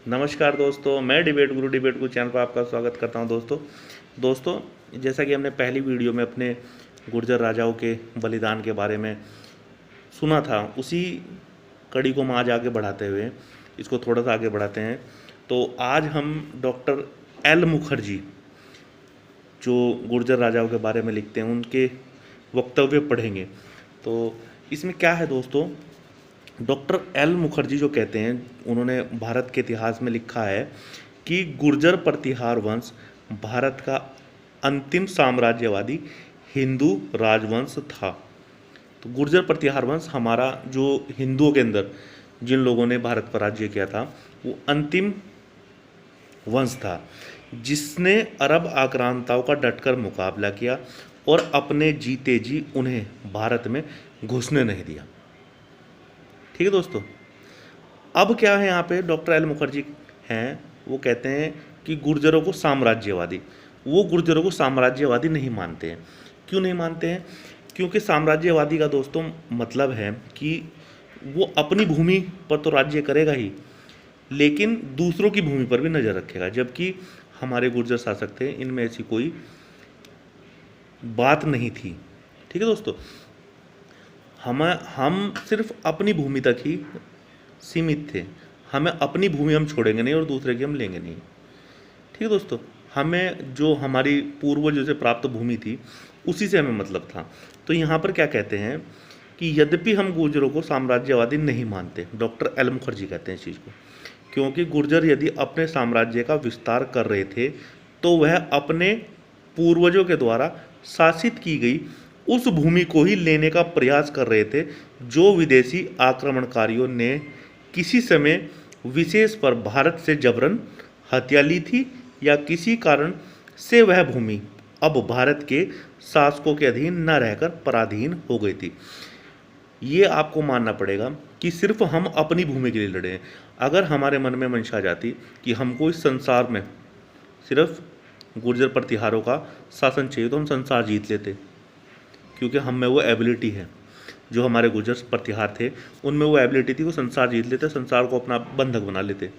नमस्कार दोस्तों, मैं डिबेट गुरु डिबेट गुरु चैनल पर आपका स्वागत करता हूं। दोस्तों जैसा कि हमने पहली वीडियो में अपने गुर्जर राजाओं के बलिदान के बारे में सुना था, उसी कड़ी को हम आज आगे बढ़ाते हुए इसको थोड़ा सा आगे बढ़ाते हैं। तो आज हम डॉक्टर एल मुखर्जी, जो गुर्जर राजाओं के बारे में लिखते हैं, उनके वक्तव्य पढ़ेंगे। तो इसमें क्या है दोस्तों, डॉक्टर एल मुखर्जी जो कहते हैं, उन्होंने भारत के इतिहास में लिखा है कि गुर्जर प्रतिहार वंश भारत का अंतिम साम्राज्यवादी हिंदू राजवंश था। तो गुर्जर प्रतिहार वंश हमारा जो हिंदुओं के अंदर जिन लोगों ने भारत पर राज्य किया था, वो अंतिम वंश था जिसने अरब आक्रांताओं का डटकर मुकाबला किया और अपने जीते जी उन्हें भारत में घुसने नहीं दिया। ठीक है दोस्तों। अब क्या है, यहाँ पे डॉक्टर एल मुखर्जी हैं, वो कहते हैं कि गुर्जरों को साम्राज्यवादी, वो गुर्जरों को साम्राज्यवादी नहीं मानते हैं। क्यों नहीं मानते हैं? क्योंकि साम्राज्यवादी का दोस्तों मतलब है कि वो अपनी भूमि पर तो राज्य करेगा ही, लेकिन दूसरों की भूमि पर भी नज़र रखेगा। जबकि हमारे गुर्जर शासक थे, इनमें ऐसी कोई बात नहीं थी। ठीक है दोस्तों। हम सिर्फ अपनी भूमि तक ही सीमित थे। हमें अपनी भूमि हम छोड़ेंगे नहीं और दूसरे की हम लेंगे नहीं। ठीक है दोस्तों। हमें जो हमारी पूर्वजों से प्राप्त भूमि थी, उसी से हमें मतलब था। तो यहाँ पर क्या कहते हैं कि यद्यपि हम गुर्जरों को साम्राज्यवादी नहीं मानते, डॉक्टर एल मुखर्जी कहते हैं इस चीज़ को, क्योंकि गुर्जर यदि अपने साम्राज्य का विस्तार कर रहे थे तो वह अपने पूर्वजों के द्वारा शासित की गई उस भूमि को ही लेने का प्रयास कर रहे थे जो विदेशी आक्रमणकारियों ने किसी समय विशेष पर भारत से जबरन हत्या ली थी, या किसी कारण से वह भूमि अब भारत के शासकों के अधीन न रहकर पराधीन हो गई थी। ये आपको मानना पड़ेगा कि सिर्फ हम अपनी भूमि के लिए लड़े हैं। अगर हमारे मन में मंशा जाती कि हमको इस संसार में सिर्फ गुर्जर प्रतिहारों का शासन चाहिए, तो हम संसार जीत लेते, क्योंकि हम में वो एबिलिटी है। जो हमारे गुर्जर प्रतिहार थे, उनमें वो एबिलिटी थी, वो संसार जीत लेते, संसार को अपना बंधक बना लेते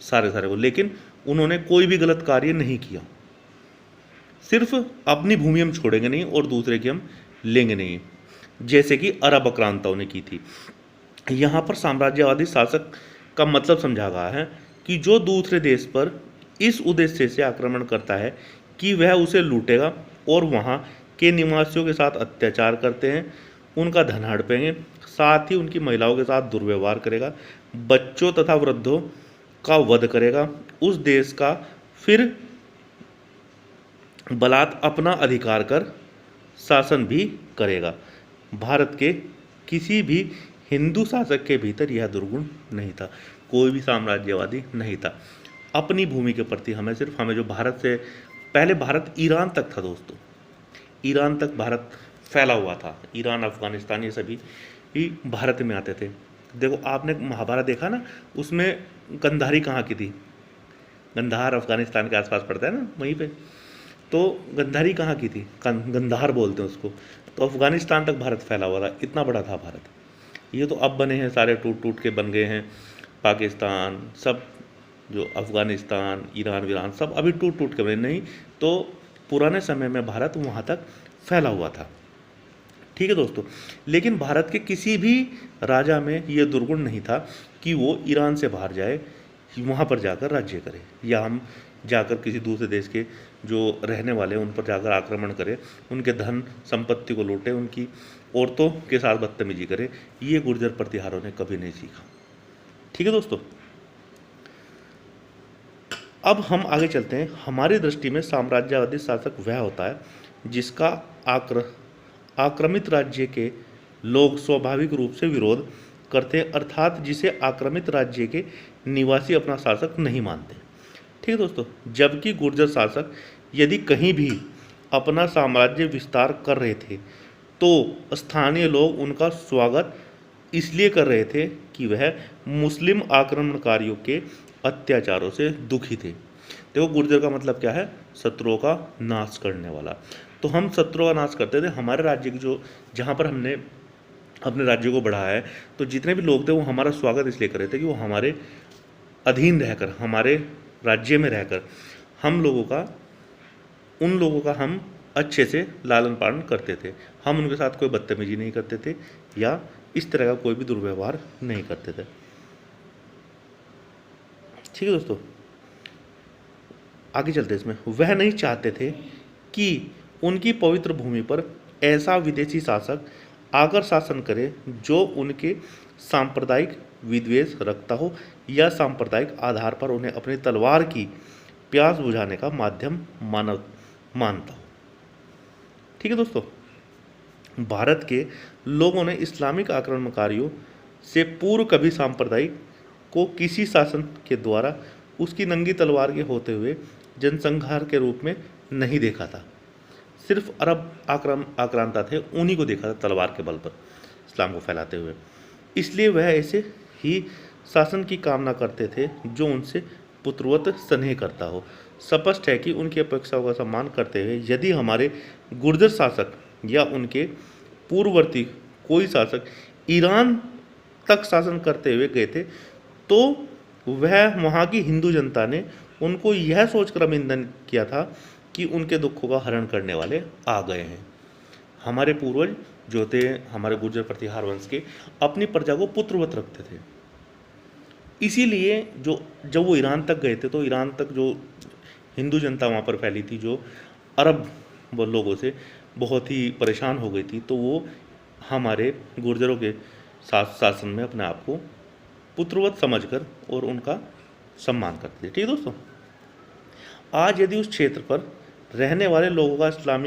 सारे को। लेकिन उन्होंने कोई भी गलत कार्य नहीं किया। सिर्फ अपनी भूमि हम छोड़ेंगे नहीं और दूसरे की हम लेंगे नहीं, जैसे कि अरब आक्रांताओं ने की थी। यहाँ पर साम्राज्यवादी शासक का मतलब समझा गया है कि जो दूसरे देश पर इस उद्देश्य से आक्रमण करता है कि वह उसे लूटेगा और वहाँ के निवासियों के साथ अत्याचार करते हैं, उनका धन हड़पेंगे, साथ ही उनकी महिलाओं के साथ दुर्व्यवहार करेगा, बच्चों तथा वृद्धों का वध करेगा, उस देश का फिर बलात् अपना अधिकार कर शासन भी करेगा। भारत के किसी भी हिंदू शासक के भीतर यह दुर्गुण नहीं था। कोई भी साम्राज्यवादी नहीं था। अपनी भूमि के प्रति हमें जो भारत से पहले, भारत ईरान तक था दोस्तों, ईरान तक भारत फैला हुआ था। ईरान, अफगानिस्तान, ये सभी ही भारत में आते थे। देखो, आपने महाभारत देखा ना, उसमें गंधारी कहाँ की थी? गंधार अफगानिस्तान के आसपास पड़ता है ना, वहीं पे। तो गंधारी कहाँ की थी? गंधार बोलते हैं उसको। तो अफगानिस्तान तक भारत फैला हुआ था, इतना बड़ा था भारत। ये तो अब बने हैं, सारे टूट टूट के बन गए हैं। पाकिस्तान, सब जो अफगानिस्तान, ईरान वीरान, सब अभी टूट टूट के बने। नहीं तो पुराने समय में भारत वहाँ तक फैला हुआ था। ठीक है दोस्तों। लेकिन भारत के किसी भी राजा में ये दुर्गुण नहीं था कि वो ईरान से बाहर जाए, वहाँ पर जाकर राज्य करे, या हम जाकर किसी दूसरे देश के जो रहने वाले हैं उन पर जाकर आक्रमण करें, उनके धन संपत्ति को लूटें, उनकी औरतों के साथ बदतमीजी करें। ये गुर्जर प्रतिहारों ने कभी नहीं सीखा। ठीक है दोस्तों। अब हम आगे चलते हैं। हमारी दृष्टि में साम्राज्यवादी शासक वह होता है जिसका आक्रमित राज्य के लोग स्वाभाविक रूप से विरोध करते हैं, अर्थात जिसे आक्रमित राज्य के निवासी अपना शासक नहीं मानते। ठीक है दोस्तों। जबकि गुर्जर शासक यदि कहीं भी अपना साम्राज्य विस्तार कर रहे थे तो स्थानीय लोग उनका स्वागत इसलिए कर रहे थे कि वह मुस्लिम आक्रमणकारियों के अत्याचारों से दुखी थे। देखो, गुर्जर का मतलब क्या है? शत्रुओं का नाश करने वाला। तो हम शत्रुओं का नाश करते थे। हमारे राज्य की जो, जहाँ पर हमने अपने राज्य को बढ़ाया है, तो जितने भी लोग थे वो हमारा स्वागत इसलिए कर रहे थे कि वो हमारे अधीन रहकर, हमारे राज्य में रहकर उन लोगों का हम अच्छे से लालन पालन करते थे। हम उनके साथ कोई बदतमीजी नहीं करते थे या इस तरह का कोई भी दुर्व्यवहार नहीं करते थे। ठीक है दोस्तों, आगे चलते इसमें। वह नहीं चाहते थे कि उनकी पवित्र भूमि पर ऐसा विदेशी शासक आकर शासन करे जो उनके सांप्रदायिक विद्वेष रखता हो या सांप्रदायिक आधार पर उन्हें अपनी तलवार की प्यास बुझाने का माध्यम मानता हो। ठीक है दोस्तों, भारत के लोगों ने इस्लामिक आक्रमणकारियों से पूर्व कभी सांप्रदायिक को किसी शासन के द्वारा उसकी नंगी तलवार के होते हुए जनसंहार के रूप में नहीं देखा था। सिर्फ अरब आक्रांता थे, उन्हीं को देखा था तलवार के बल पर इस्लाम को फैलाते हुए। इसलिए वह ऐसे ही शासन की कामना करते थे जो उनसे पुत्रवत स्नेह करता हो। स्पष्ट है कि उनकी अपेक्षाओं का सम्मान करते हुए यदि हमारे गुर्जर शासक या उनके पूर्ववर्ती कोई शासक ईरान तक शासन करते हुए गए थे तो वह वहाँ की हिंदू जनता ने उनको यह सोचकर अभिनंदन किया था कि उनके दुखों का हरण करने वाले आ गए हैं। हमारे पूर्वज जो थे, हमारे गुर्जर प्रतिहार वंश के, अपनी प्रजा को पुत्रवत रखते थे। इसीलिए जब वो ईरान तक गए थे तो ईरान तक जो हिंदू जनता वहाँ पर फैली थी, जो अरब लोगों से बहुत ही परेशान हो गई थी, तो वो हमारे गुर्जरों के शासन में अपने आप को पुत्रवत समझकर और उनका सम्मान करते थे। ठीक है दोस्तों, आज यदि उस क्षेत्र पर रहने वाले लोगों का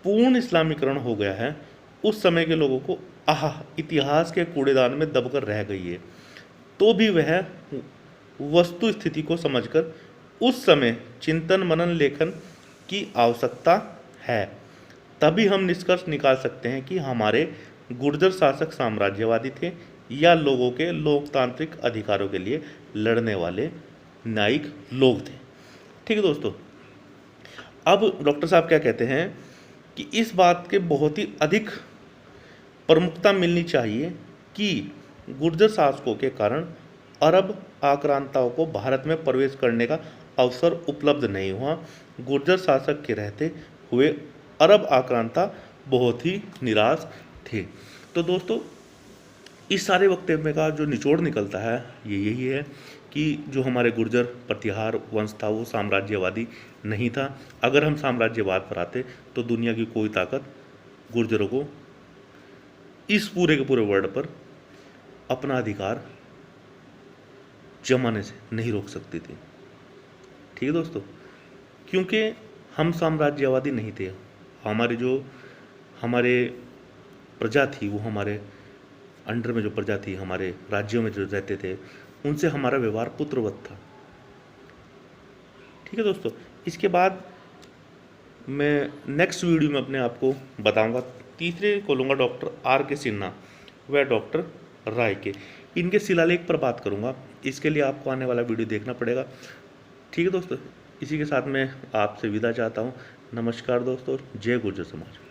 पूर्ण इस्लामीकरण हो गया है, उस समय के लोगों को इतिहास के कूड़ेदान में दबकर रह गई है, तो भी वह वस्तु स्थिति को समझकर उस समय चिंतन मनन लेखन की आवश्यकता है। तभी हम निष्कर्ष निकाल सकते हैं कि हमारे गुर्जर शासक साम्राज्यवादी थे या लोगों के लोकतांत्रिक अधिकारों के लिए लड़ने वाले न्यायिक लोग थे। ठीक है दोस्तों, अब डॉक्टर साहब क्या कहते हैं कि इस बात के बहुत ही अधिक प्रमुखता मिलनी चाहिए कि गुर्जर शासकों के कारण अरब आक्रांताओं को भारत में प्रवेश करने का अवसर उपलब्ध नहीं हुआ। गुर्जर शासक के रहते हुए अरब आक्रांता बहुत ही निराश थे। तो दोस्तों, इस सारे वक्तव्य का जो निचोड़ निकलता है ये यही है कि जो हमारे गुर्जर प्रतिहार वंश था वो साम्राज्यवादी नहीं था। अगर हम साम्राज्यवाद पर आते तो दुनिया की कोई ताकत गुर्जरों को इस पूरे के पूरे वर्ल्ड पर अपना अधिकार जमाने से नहीं रोक सकती थी। ठीक है दोस्तों, क्योंकि हम साम्राज्यवादी नहीं थे। हमारे प्रजा थी, वो हमारे अंडर में जो प्रजा थी, हमारे राज्यों में जो रहते थे, उनसे हमारा व्यवहार पुत्रवत था। ठीक है दोस्तों, इसके बाद मैं नेक्स्ट वीडियो में अपने आप को बताऊंगा। तीसरे को लूँगा डॉक्टर आर के सिन्हा व डॉक्टर राय के, इनके शिलालेख पर बात करूंगा। इसके लिए आपको आने वाला वीडियो देखना पड़ेगा। ठीक है दोस्तों, इसी के साथ मैं आपसे विदा चाहता हूँ। नमस्कार दोस्तों, जय गुर्जर समाज।